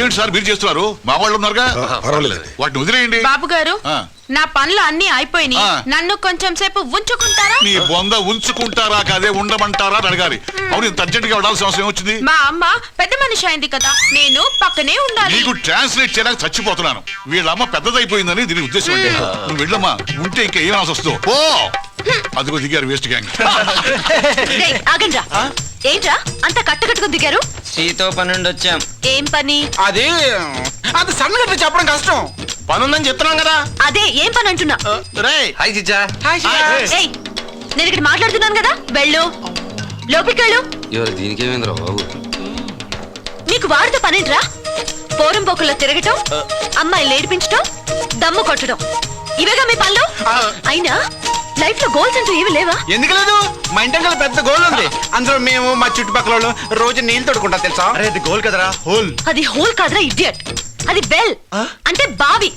అదేంటి సార్ మీరు చేస్తున్నారు? మా వాళ్ళు ఉన్నారుగా, వాటిని వదిలేయండి. బాబు గారు, నా పనులు అన్ని అయిపోయినాయి, నన్ను కొంచెం సేపు ఉంచుకుంటారా? నీ బొంద ఉంచుకుంటారా కాదే ఉండమంటారా అని అడగాలి. అవును, ఇంత అర్జెంట్ గా ఉండాల్సిన అవసరం వచ్చింది. మా అమ్మ పెద్ద మనిషి అయింది కదా, నేను పక్కనే ఉండాలి. నీకు ట్రాన్స్లేట్ చేయడానికి చచ్చిపోతున్నాను. వీళ్ళ అమ్మ పెద్దదైపోయిందని దీని ఉద్దేశం అంటే. నువ్వు వెళ్ళమ్మా, ఉంటే ఇంకా ఏం అవసరం వస్తుందో. ఓ అదిగో దిగారు వేస్ట్ గ్యాంగ్. ఆగండ్రా, ఏంట్రా అంత కట్టుకట్టుకుని దిగారు? సీతో పని నుండి వచ్చాం. ఏం పని? అది సన్నగట్టు చెప్పడం కష్టం. పని ఉందని చెప్తున్నాం కదా. అదే ఏం పని అంటున్నా? హాయ్ చిచ్చా. ఏయ్, నేను ఇక్కడ మాట్లాడుతున్నాను కదా, వెళ్ళు, లోపలికి వెళ్ళు. ఎవరు దీనికేమైందిరా బాబు? నీకు వాడితో పనేంట్రా? పోరం పోకుల్లో తిరగటం, అమ్మాయిలు ఏడిపించటం, దమ్ము కొట్టడం, ఇవేగా మీ పనులు? అయినా లైఫ్ లో గోల్స్ అంటూ ఏమి లేవా? ఎందుకు లేదు, మా ఇంటి అంకల్ పెద్ద గోల్ ఉంది. అందులో మేము మా చుట్టుపక్కల వాళ్ళు రోజు నీళ్ళు తోడుకుంటా తెలుసా? అరే అది గోల్ కదరా, హోల్. అది హోల్ కాదురా ఇడియట్, అది బెల్ అంటే బావి,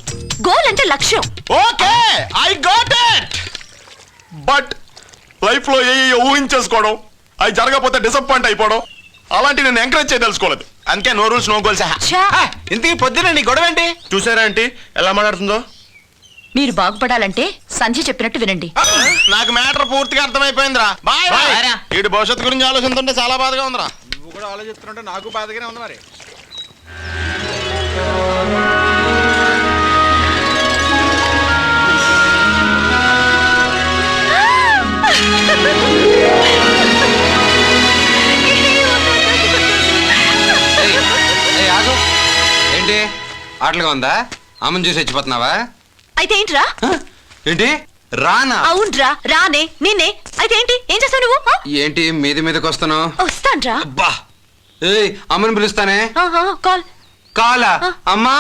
గోల్ అంటే లక్ష్యం. Okay I got it. But life లో ఏ ఊహించేసుకోవడం, అవి జరగకపోతే డిసప్పాయింట్ అయిపోవడం, అలాంటి నేను ఎంకరేజ్ చేయదలుచుకోలేదు. అందుకే నో రూల్స్ నో గోల్స్. ఇంతకీ పొద్దున నీ గొడవ ఏంటి? చూసారా ఆంటీ ఎలా మాట్లాడుతుందో? మీరు బాగుపడాలంటే సంధ్య చెప్పినట్టు వినండి. నాకు మ్యాటర్ పూర్తిగా అర్థమైపోయిందిరా. Bye bye. వీడి భవిష్యత్తు గురించి ఆలోచిస్తుంటే చాలా బాధగా ఉందిరా. నువ్వు కూడా ఆలోచిస్తుంటే నాకు బాధగానే ఉంది మరి. ఏంటి ఆటలుగా ఉందా? అమ్మని చూసి వచ్చిపోతున్నావా? అయితే ఏంట్రా? ఏంటి రానా? అవునరా, రానే నిన్నే. అయితే ఏంటి, ఏం చేస్తావు నువ్వు? ఏంటి మీదకి వస్తాను? వస్తాన్రా. అబ్బా, ఏయ్ అమ్మని పిలుస్తానే. కాల్. కాలా? అమ్మా